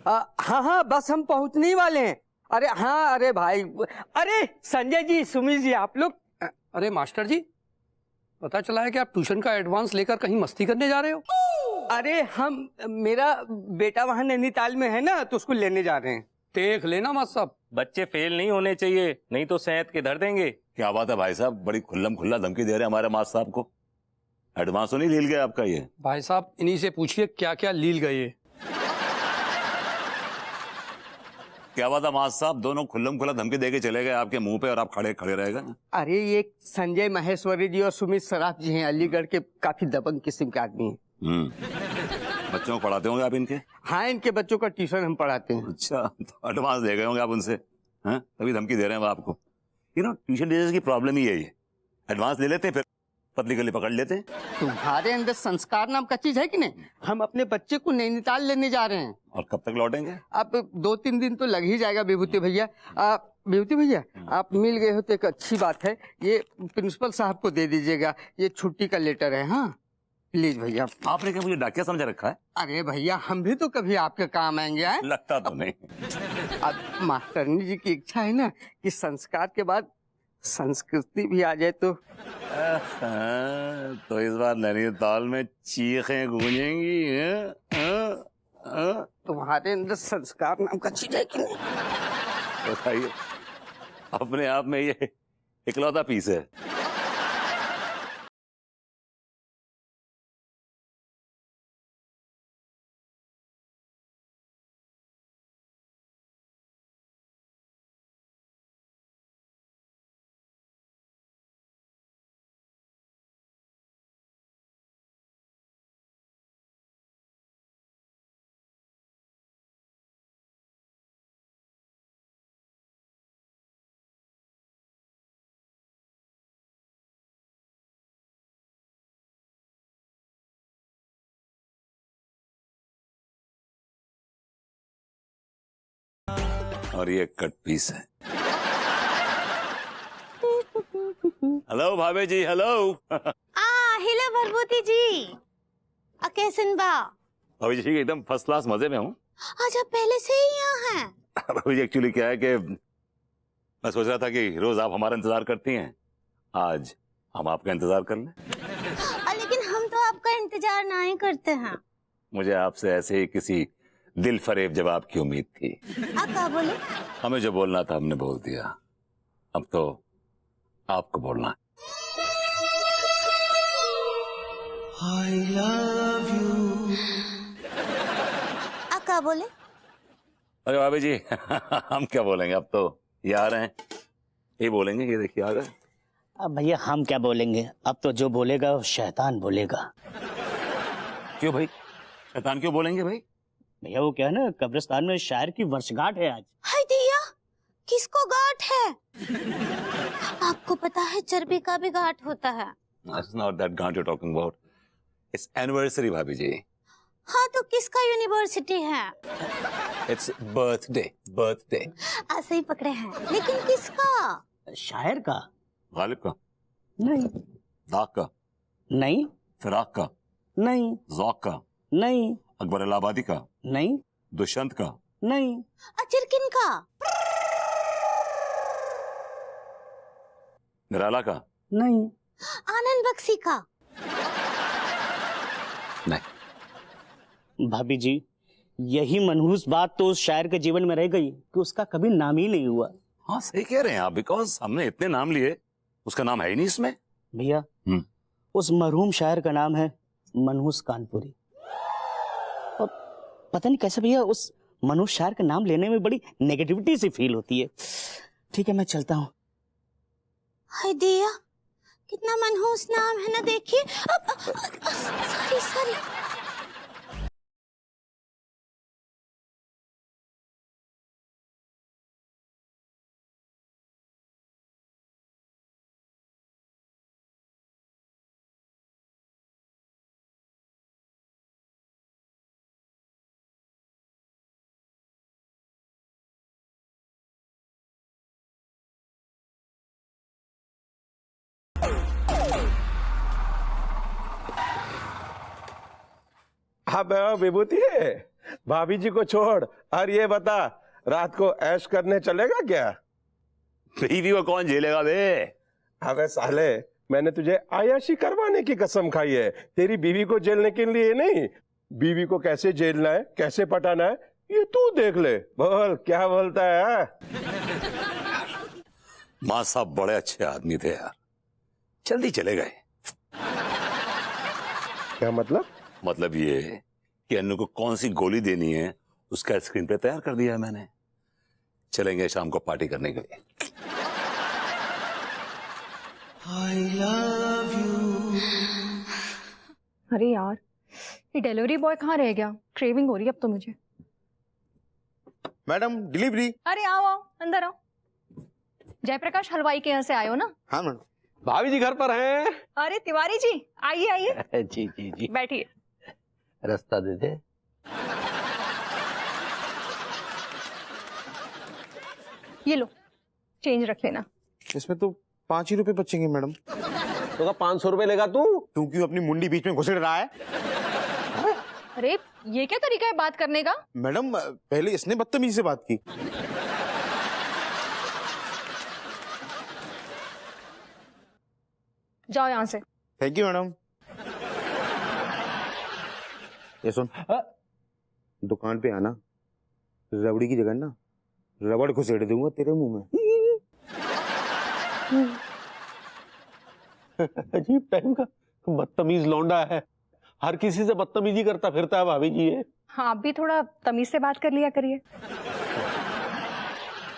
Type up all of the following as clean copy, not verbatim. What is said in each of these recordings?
हाँ हाँ, बस हम पहुंचने ही वाले हैं। अरे हाँ, अरे भाई, अरे संजय जी, सुमित जी, आप लोग। अरे मास्टर जी, पता चला है कि आप ट्यूशन का एडवांस लेकर कहीं मस्ती करने जा रहे हो। अरे मेरा बेटा वहाँ नैनीताल में है ना, तो उसको लेने जा रहे हैं। देख लेना मत सब, बच्चे फेल नहीं होने चाहिए, नहीं तो सेहत के धर देंगे। क्या बात है भाई साहब, बड़ी खुल्लम खुल्ला धमकी दे रहे हैं हमारे मास्टर साहब को। एडवांस तो नहीं लील गया आपका ये? भाई साहब इन्हीं से पूछिए क्या क्या लील गए। क्या बात है मास्टर साहब, दोनों खुल्लम खुल्ला धमकी देके चले गए आपके मुंह पे और आप खड़े खड़े रह गए। अरे ये संजय महेश्वरी जी और सुमित सराफ जी हैं, अलीगढ़ के काफी दबंग किस्म के आदमी हैं। बच्चों को पढ़ाते होंगे आप इनके? हाँ, इनके बच्चों का ट्यूशन हम पढ़ाते हैं। अच्छा, तो एडवांस दे गए होंगे आप उनसे, हैं? तभी धमकी दे रहे हैं वो आपको। ट्यूशन टीचर्स की प्रॉब्लम ही है ये, एडवांस ले लेते हैं फिर पतली गली पकड़ लेते हैं। तुम्हारे अंदर संस्कार नाम का चीज है कि नहीं? हम अपने बच्चे को नैनीताल लेने जा रहे हैं। और कब तक लौटेंगे? अब 2-3 दिन तो लग ही जाएगा विभूति भैया। विभूति भैया, आप मिल गए हो तो एक अच्छी बात है, ये प्रिंसिपल साहब को दे दीजिएगा, ये छुट्टी का लेटर है। हाँ प्लीज भैया। आपने क्या मुझे डाकिया समझा रखा है? अरे भैया, हम भी तो कभी आपके काम आएंगे। आए? लगता तो नहीं। अब मास्टरनी जी की इच्छा है ना कि संस्कार के बाद संस्कृति भी आ जाए, तो इस बार नैनीताल में चीखें गूंजेंगी। तुम्हारे अंदर संस्कार नाम का चीज है कि नहीं? बताइए, अपने आप में ये इकलौता पीस है। और ये कट पीस है। हेलो भाभी जी, हेलो। हेलो भरभूति जी, कैसन बा? भाभी जी एकदम फर्स्ट क्लास मजे में हूँ। आज आप पहले से ही यहाँ हैं? भाभी जी एक्चुअली क्या है कि मैं सोच रहा था कि रोज आप हमारा इंतजार करती हैं, आज हम आपका इंतजार कर लें। लेकिन हम तो आपका इंतजार ना ही करते हैं। मुझे आपसे ऐसे ही किसी दिल फरेब जवाब की उम्मीद थी। आप क्या बोले? हमें जो बोलना था हमने बोल दिया, अब तो आपको बोलना है। I love you। आप क्या बोले? अरे भाभी जी हम क्या बोलेंगे, अब तो ये आ रहे हैं, ये बोलेंगे। ये देखिए आ गए। अब भैया हम क्या बोलेंगे, अब तो जो बोलेगा वो शैतान बोलेगा। क्यों भाई, शैतान क्यों बोलेंगे भाई? भैया वो क्या है ना, कब्रिस्तान में शायर की वर्षगांठ है आज। हाय दिया, किसको गांठ है? आपको पता है चर्बी का भी गांठ होता है। It's not that गांठ you're talking about. It's anniversary भाभी जी। हाँ तो किसका यूनिवर्सिटी है? It's birthday, birthday। ऐसे ही पकड़े हैं, लेकिन किसका? शायर का? गालिब का? नहीं। दाग का? नहीं। फिराक का? नहीं। ज़ौक़ का? नहीं। अकबर इलाहाबादी का? नहीं। दुष्यंत का? नहीं। चिरकिन का? निराला का? नहीं। आनंद बख्शी का? नहीं। भाभी जी, यही मनहूस बात तो उस शायर के जीवन में रह गई कि उसका कभी नाम ही नहीं हुआ। हाँ सही कह रहे हैं आप, बिकॉज हमने इतने नाम लिए, उसका नाम है ही नहीं इसमें। भैया उस मरहूम शायर का नाम है मनहूस कानपुरी। और पता नहीं कैसे भैया उस मनहूस शायर का नाम लेने में बड़ी नेगेटिविटी सी फील होती है। ठीक है मैं चलता हूँ। हाय दिया, कितना मनहूस नाम है ना, देखिए। Sorry sorry. आप विभूति है? भाभी जी को छोड़ और ये बता, रात को ऐश करने चलेगा क्या? बीवी को कौन झेलेगा बे? अबे साले, मैंने तुझे आयाशी करवाने की कसम खाई है, तेरी बीवी को झेलने के लिए नहीं। बीवी को कैसे झेलना है, कैसे पटाना है, ये तू देख ले। बोल क्या बोलता है? माँ साहब बड़े अच्छे आदमी थे यार, जल्दी चले गए। क्या मतलब? मतलब ये कि अन्नू को कौन सी गोली देनी है उसका स्क्रीन पे तैयार कर दिया है मैंने। चलेंगे शाम को पार्टी करने के लिए। I love you. अरे यार, ये डिलीवरी बॉय कहाँ रह गया? क्रेविंग हो रही है अब तो मुझे। Madam delivery. अरे आओ आओ, अंदर आओ। जयप्रकाश हलवाई के यहाँ से आए हो ना? हाँ मैडम। भाभी जी घर पर हैं? अरे तिवारी जी, आइए आइए। जी जी जी, बैठिए। रास्ता दे दे। ये लो, चेंज रख लेना। इसमें तो 5 ही रुपए बचेंगे मैडम। तो का 500 रुपए लेगा तू? तू क्यों अपनी मुंडी बीच में घुसेड़ रहा है? अरे ये क्या तरीका है बात करने का? मैडम पहले इसने बदतमीजी से बात की। जाओ यहाँ से। Thank you madam. ये सुन, दुकान पे आना, रबड़ी की जगह ना रबड़ घुसेड़ दूंगा तेरे मुंह में। अजीब टाइम का बदतमीज लौंडा है, हर किसी से बदतमीजी करता फिरता है भाभी जी ये। हाँ, आप भी थोड़ा तमीज से बात कर लिया करिए।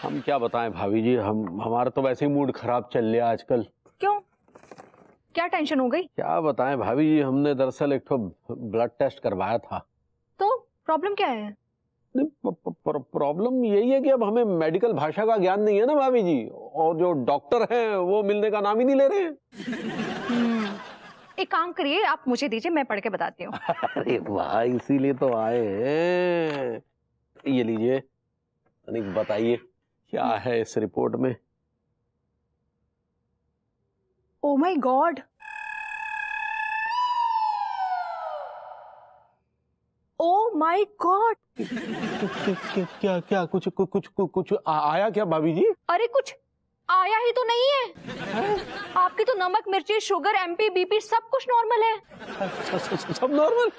हम क्या बताएं भाभी जी, हमारा तो वैसे ही मूड खराब चल रहा है आजकल। क्यों, क्या टेंशन हो गई? क्या बताएं भाभी जी, हमने दरअसल एक तो ब्लड टेस्ट करवाया था। तो प्रॉब्लम क्या है? प्रॉब्लम यही है कि अब हमें मेडिकल भाषा का ज्ञान नहीं है ना भाभी जी, और जो डॉक्टर हैं वो मिलने का नाम ही नहीं ले रहे हैं। एक काम करिए, आप मुझे दीजिए, मैं पढ़ के बताती हूँ। अरे वाह, इसीलिए तो आए हैं। ये लीजिए, तनिक बताइए क्या है इस रिपोर्ट में। Oh my God, oh my God. क्या क्या कुछ आया क्या भाभी जी? अरे कुछ आया ही तो नहीं है। आपकी तो नमक, मिर्ची, शुगर, एमपी, बीपी सब कुछ नॉर्मल है। सब नॉर्मल?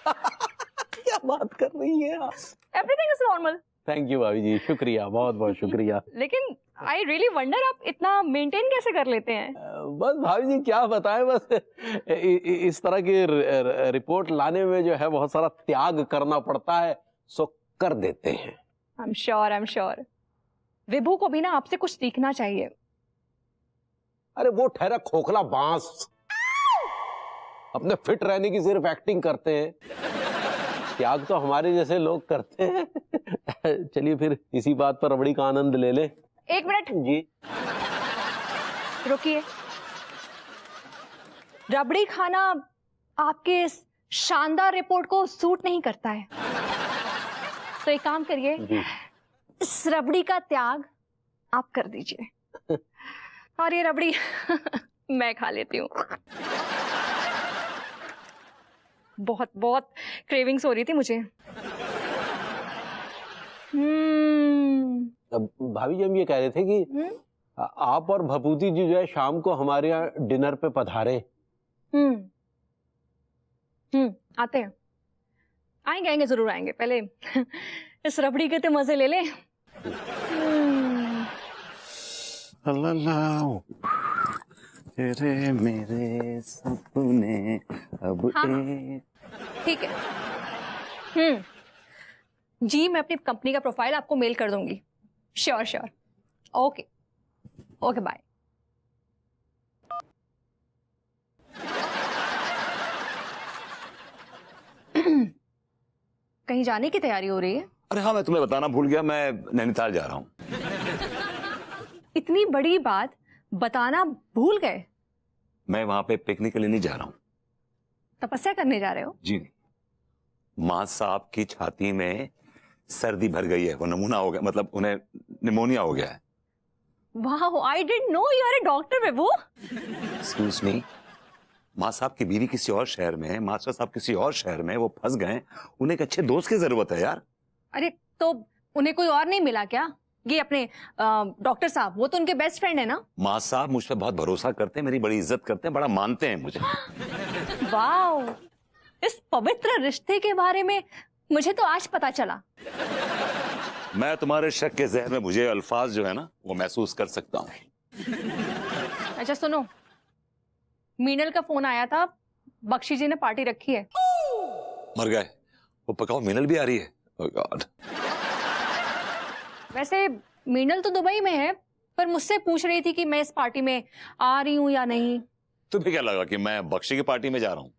क्या बात कर रही है आप? Everything is normal. Thank you भाभी जी, शुक्रिया, बहुत बहुत शुक्रिया। लेकिन आई रियली वंडर, आप इतना मेंटेन कैसे कर लेते हैं? बस भाभी जी क्या बताएं, बस इस तरह की रिपोर्ट लाने में जो है बहुत सारा त्याग करना पड़ता है, सो कर देते हैं। I am sure. विभू को भी ना आपसे कुछ सीखना चाहिए। अरे वो ठहरा खोखला बांस, अपने फिट रहने की सिर्फ एक्टिंग करते हैं, त्याग तो हमारे जैसे लोग करते हैं। चलिए फिर इसी बात पर रबड़ी का आनंद ले ले। एक मिनट जी, रुकिए। रबड़ी खाना आपके इस शानदार रिपोर्ट को सूट नहीं करता है, तो एक काम करिए, इस रबड़ी का त्याग आप कर दीजिए और ये रबड़ी मैं खा लेती हूँ। बहुत बहुत क्रेविंग्स हो रही थी मुझे। भाभी जी हम ये कह रहे थे कि आप और भपूती जी जो है शाम को हमारे यहाँ डिनर पे पधारे। आते हैं, आएंगे जरूर आएंगे। पहले इस रबड़ी के तो मजे ले लें। तेरे मेरे सपने अब ठीक है। जी, मैं अपनी कंपनी का प्रोफाइल आपको मेल कर दूंगी। श्योर। Okay bye. कहीं जाने की तैयारी हो रही है? अरे हाँ, मैं तुम्हें बताना भूल गया, मैं नैनीताल जा रहा हूँ। इतनी बड़ी बात बताना भूल गए? मैं वहां पे पिकनिक के लिए नहीं जा रहा हूँ। तपस्या करने जा रहे हो? जी नहीं, माँ साहब की छाती में सर्दी भर गई है, वो नमूना हो गया, मतलब उन्हें निमोनिया हो गया है। वाह, I didn't know you are a doctor Vibhu. Excuse me, माँ साहब की बीवी किसी और शहर में है, मास्टर साहब किसी और शहर में, वो फंस गए। उन्हें एक अच्छे दोस्त की जरूरत है यार। अरे तो उन्हें कोई और नहीं मिला क्या? ये अपने डॉक्टर साहब, वो तो उनके बेस्ट फ्रेंड है ना। माँ साहब मुझ पर बहुत भरोसा करते हैं, मेरी बड़ी इज्जत करते हैं, बड़ा मानते हैं मुझे। वाह, इस पवित्र रिश्ते के बारे में मुझे तो आज पता चला। मैं तुम्हारे शक के जहर में मुझे अल्फाज जो है ना वो महसूस कर सकता हूँ। अच्छा सुनो, मीनल का फोन आया था, बख्शी जी ने पार्टी रखी है। मर गए वो, पकाओ मीनल भी आ रही है। Oh God. वैसे मीनल तो दुबई में है, पर मुझसे पूछ रही थी कि मैं इस पार्टी में आ रही हूँ या नहीं। तुम्हें क्या लगा कि मैं बख्शी की पार्टी में जा रहा हूँ?